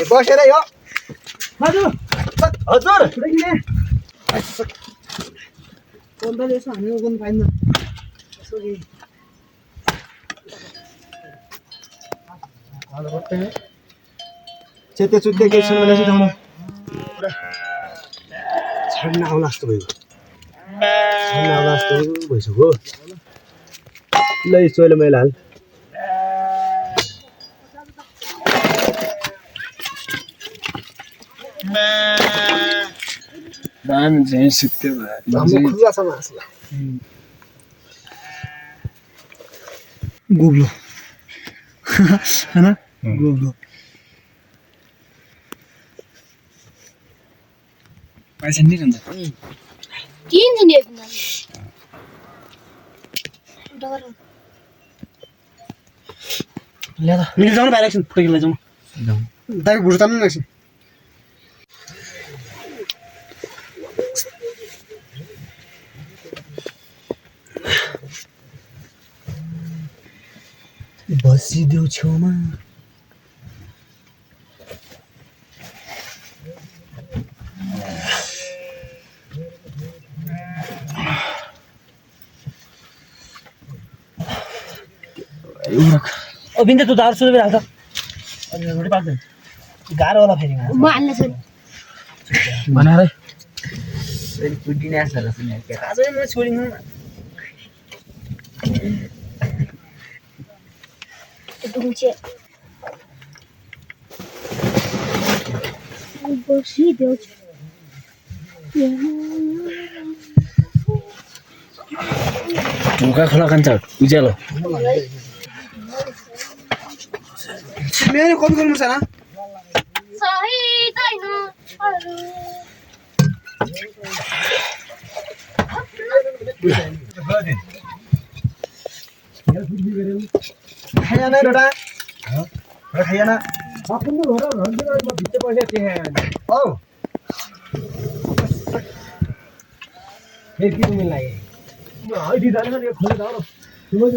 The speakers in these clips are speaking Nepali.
बसेर यो हजुर हजुर यसो हामी गर्नु पाइन्न चेते चुत्ते केही छैन भने चाहिँ छाड्न आउला जस्तो भयो छाड्न आउला जस्तो भइसक्यो ल सोइलो मैला हाल दाम चाहिँ सित्ते भयो खुल्ला छ मासुला गोब्लो हैन गोब्लो पैसा नि हुन्छ तीन दिन एक दिन ल्यादा मिल जाउँ बाहिर एकछिन फुटेको लैजाउँ दाइ भुर्ता पनि एकछिन बसिदेऊ छेउमा बिन्दु तँ दारू सुरु हाल्छ अनि रोटी पाक्दैन गाह्रो होला फेरि म हाल्न छ बनाएर फेरि कुटिने आछ र सुने के आजै म छोडिनु दुचे बसिदेऊ ढोका खोला कान्छ उज्यालो मेरो कपी गर्नु छ ना सही दैन खाया नै रोटा खाया ना आफ्नो घर रन्दिन भित्र पैसा थिए औ फेरि के मिल लाग्यो हाइ दिदा नि यो खोले दाउ र तिम्रो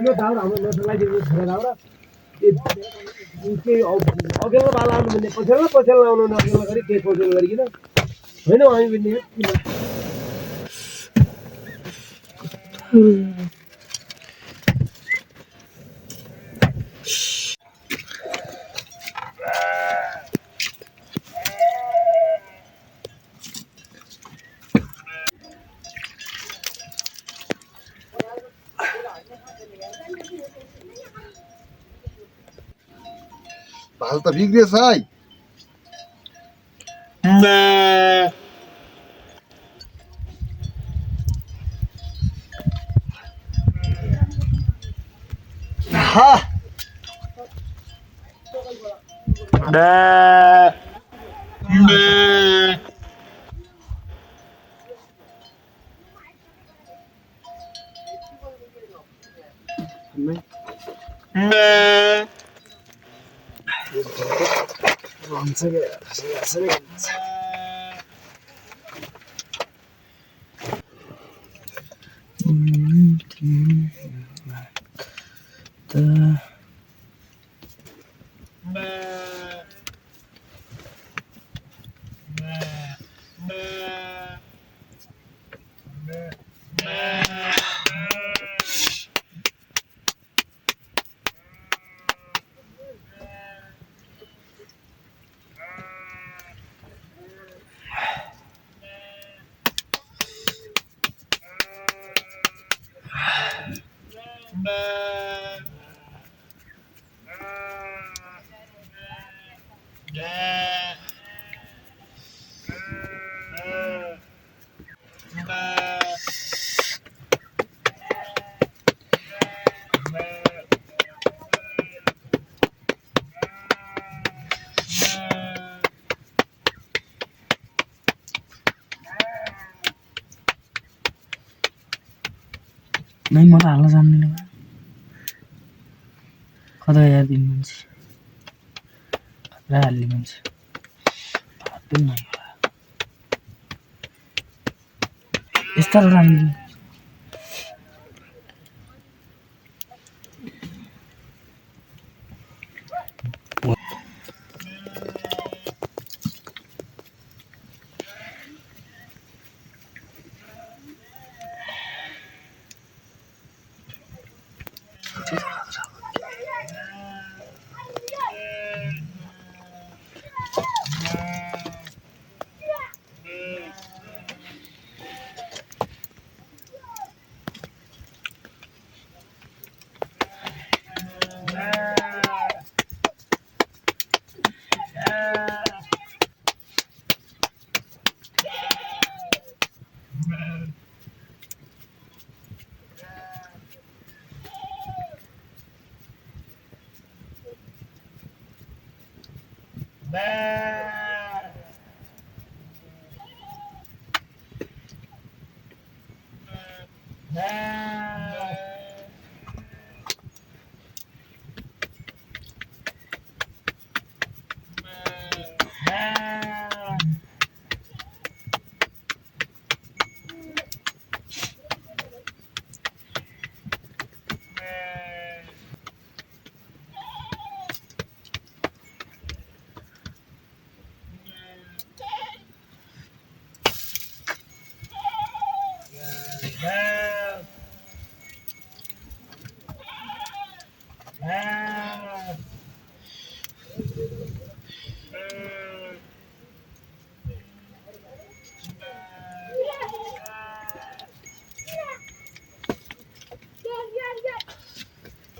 यो दाउ हाम्रो नसलाई दिनु खोले दाउ र के अघिल्लो बाला आउनु भन्ने पछिल्लो आउनु नअघिल्लो गरी के कोजल गरिकिन होइन हामी पनि भाल त बिग्रिएछ है नै म त हाल्न जान्दिनँ कता याद दिनु मान्छे खतरा हाल्ने मान्छे हातै नै यस्ता राम्रो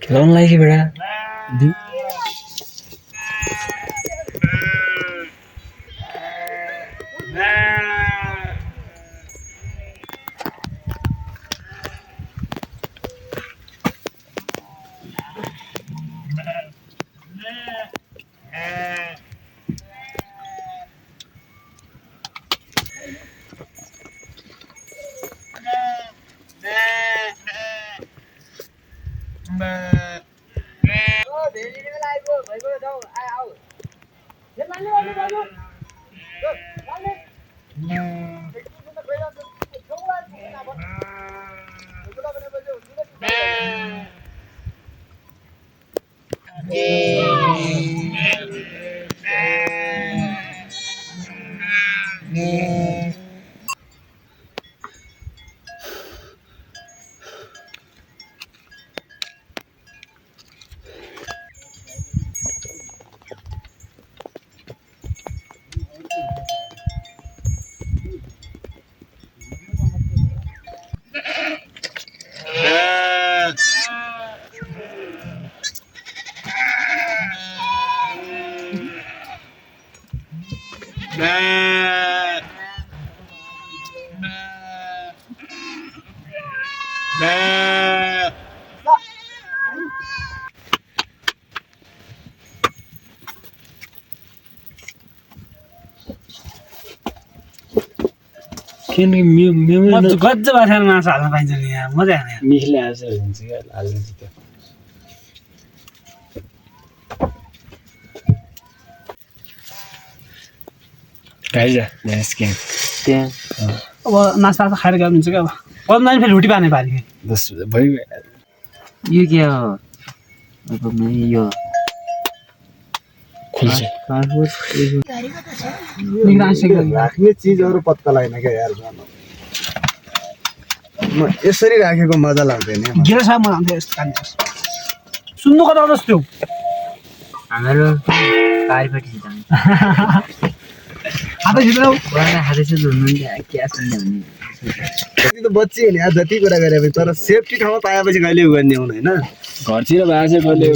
खेलाउन लाग्यो बेटा दि किन गज्ज बाछामा मासु हाल्न पाइन्छ नि यहाँ मजा आउने मिखले आउँछ हुन्छ क्या हालिदिन्छ त्यो गाइजा स्क्यान त्यहाँ अब नास्ता त खाएर गएको हुन्छ क्या अब पन्ध्र फेरि रोटी पार्ने पारि बस भयो यो के हो यो खुल्छ राख्ने चिजहरू पत्ता लागेन क्या यार जानु म यसरी राखेको मजा लाग्दैन गिलास मजा आउँथ्यो यस्तो खाने सुन्नु कता जस्तो हाम्रो पारिपट्टि हातै छिटो पुरानो हातै चाहिँ धुनु के सुन्ने भन्ने त्यति त बच्ची हो नि यार जति कुरा गरे पनि तर सेफ्टी ठाउँमा पाएपछि कहिले गर्ने हुनु होइन घरतिर भए चाहिँ कहिले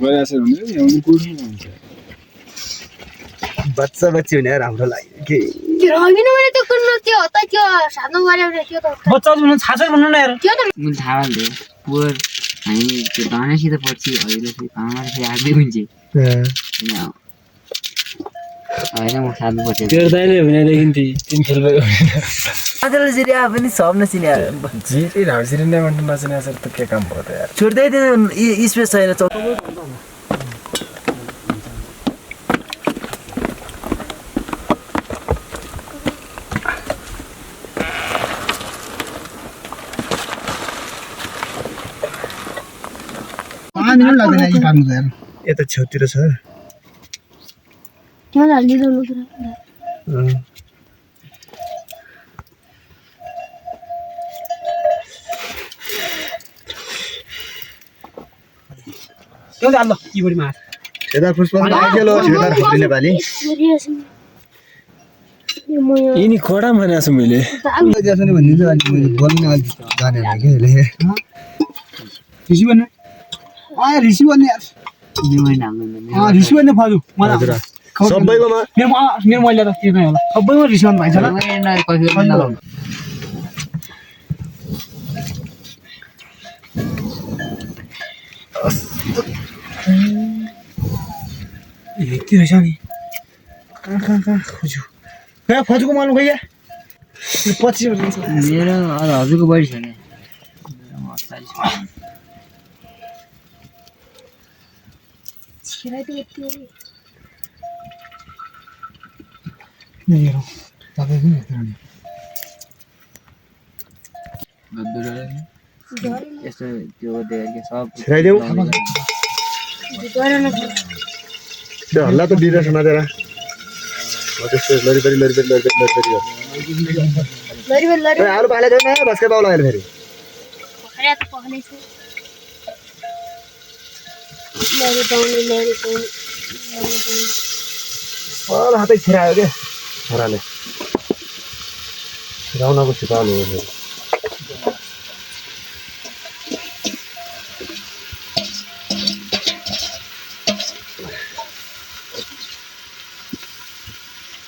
गइरहेको छ भने ल्याउनु कुर्नु हुन्छ बच्चा बच्ची हुने यार हाम्रो लागि के त्यो होइन भने त्यो कुर्नु त्यो त त्यो सानो गरे त्यो त बच्चा भन्नु छाछर भन्नु न यार त्यो त मैले थाहा भयो पोहोर हामी त्यो दानासित पछि अहिले फेरि पामार फेरि आग्दै हुन्छ होइन म साध्नु पर्छ तेर्दैले भनेदेखि तिन खेल भयो आजले जिरे आ पनि सब नचिने यार जिरे हाउसिरे नै भन्नु नचिने सर त के काम भयो त यार छोड्दै दिनु स्पेस छैन मिनट लाग्दैन यही पार्नु त यार यता छेउतिर छ त्यो हालिदिनु ल त्यो त ल किबोर्डमा यता पुष्पा आइगेलो छेदार खत्री नेपाली यिनी कडा भनेको छु मैले जसो नि भनिदिन्छ अनि मैले बोल्न अलि जानेन के ले ऋषि भन्ने ऋषि भन्ने यार ऋषि भन्ने फाजु मलाई सबैकोमा मेरो मैले त के नै होला सबैमा ऋषि भन्नु भन्छ के रहेछ नि कहाँ खोज्यो कहाँ खोजुको मालुम खै पछि मेरो हजुरको बढी छ नि यस्तो त्यो सब छिराइदेऊ त्यो हल्ला त दिँदैछ नदेर त्यस्तो लरिपरि आलु पाले छैन भस्कै पाउला अहिले फेरि खरे त पहले छ लरी पाउने अल हातै छिरायो के छोराले छिराउनको छिटाउनु हो फेरि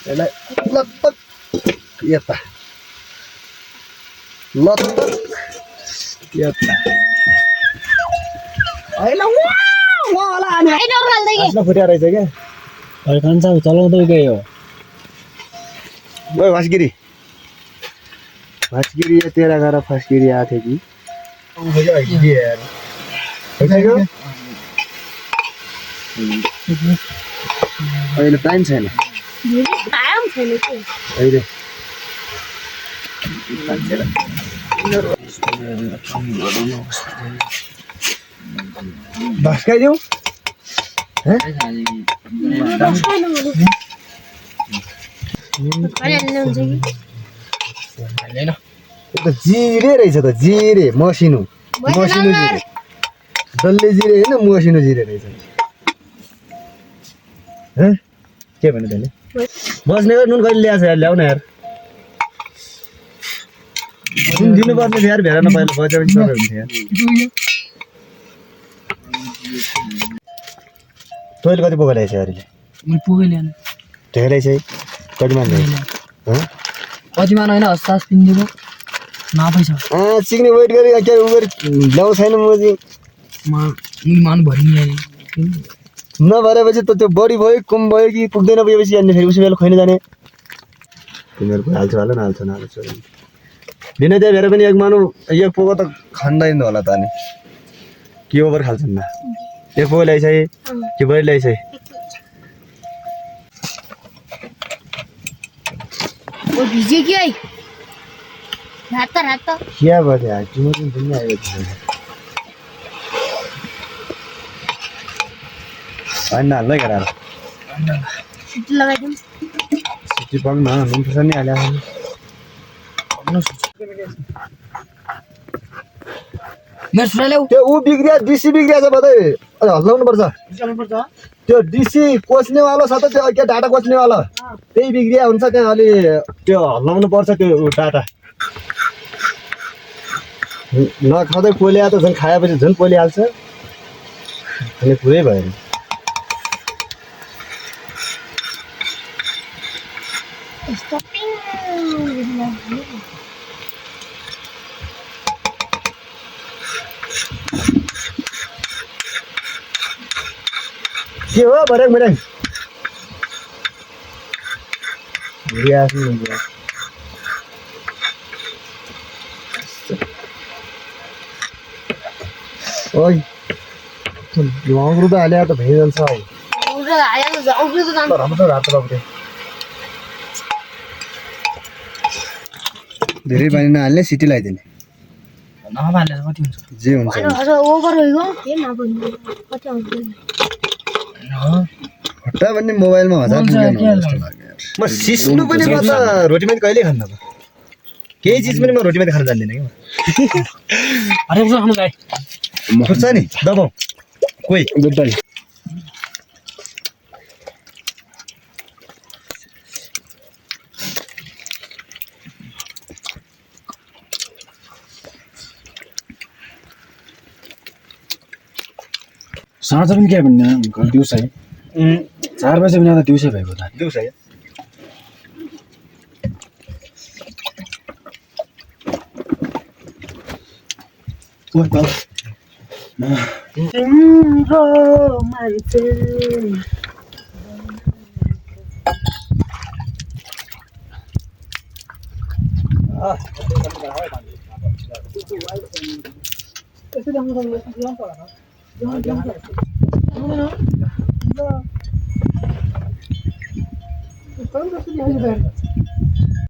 यसलाई लगभग यता लगभग यता होइन फुट्या रहेछ क्या खान्छ चलाउँदै गयो ओए भास्गिरी तेरा घर फस्किरी आएको थियो कि अहिले टाइम छैन अहिले भस्काइदेऊ जिरे रहेछ त जिरे मसिनो जिरे डल्ले जिरे होइन मसिनो जिरे रहेछ के भन्नु तैँले बस्ने नुन कहिले ल्याएको छ यार ल्याउन यार नुन दिनुपर्ने थियो यार भेर नपाइला बचा पनि सबै हुन्थ्यो यार तैँले कति पोका ल्याएछ अरूले पुगै ल्याउनु धेरै ल्याएछ है कति मान कति मान होइन हस्तास पिन्दिएको नपैछ सिक्ने वेट गरी के उबर ल्याउँछ छैन मान भरि नि नभरेपछि त त्यो बढी भयो कम भयो कि पुग्दैन पुगेपछि अनि फेरि उसी बेला खोइन जाने तिमीहरूको हाल्छ होला नहाल्छ बिना त्यहाँ भेर पनि एक मानु एक पोको त खाँदैन होला त अनि के ओभर खाल्छन् न एक पोको ल्याइछ कि बढी ल्याइछ भिजे कि है रात क्या भयो यार तिम्रो पनि दुनियाँ आएको थियो होइन हाल्दै गएर लगाइदिउँ सिटी पाउनु न नुन खुर्सानी हाल्यो मेरो छोरा ल्याऊ त्यो ऊ बिग्रिया डिसी बिग्रिया छ बताइ हल्लाउनु पर्छ त्यो डिसी कोच्नेवाला छ त त्यो के डाटा कोच्नेवाला त्यही बिग्रिया हुन्छ त्यहाँ अलि त्यो हल्लाउनु पर्छ त्यो डाटा नखाँदै पोलिया त झन् खाएपछि झन् पोलिहाल्छ अनि पुरै भयो के हो भरेक मैले ओइ लङ रुपा हाले त भइहाल्छ हौ राम्रो रातो बाबु धेरै पानी नहाल्ने सिटी लगाइदिने नहालेर कति हुन्छ जे हुन्छ ओभर भइगयो के नबन्नु कति आउँछ हट्टा भन्ने मोबाइलमा 1000 पुग्यो जस्तो लाग्यो म सिस्नु पनि म त रोटीमाथि कहिले खान्न अब केही चिज पनि म रोटीमाथि खान जान्दिनँ कि अरे उसो खानु गाई फुट्छ नि दबाउ कोही दुधै साँझ पनि के भन्ने दिउँसै 4 बजे पनि त दिउँसै भएको त दिउँसै ओइ बाबु तिम्रो मान्छे कौन कसरी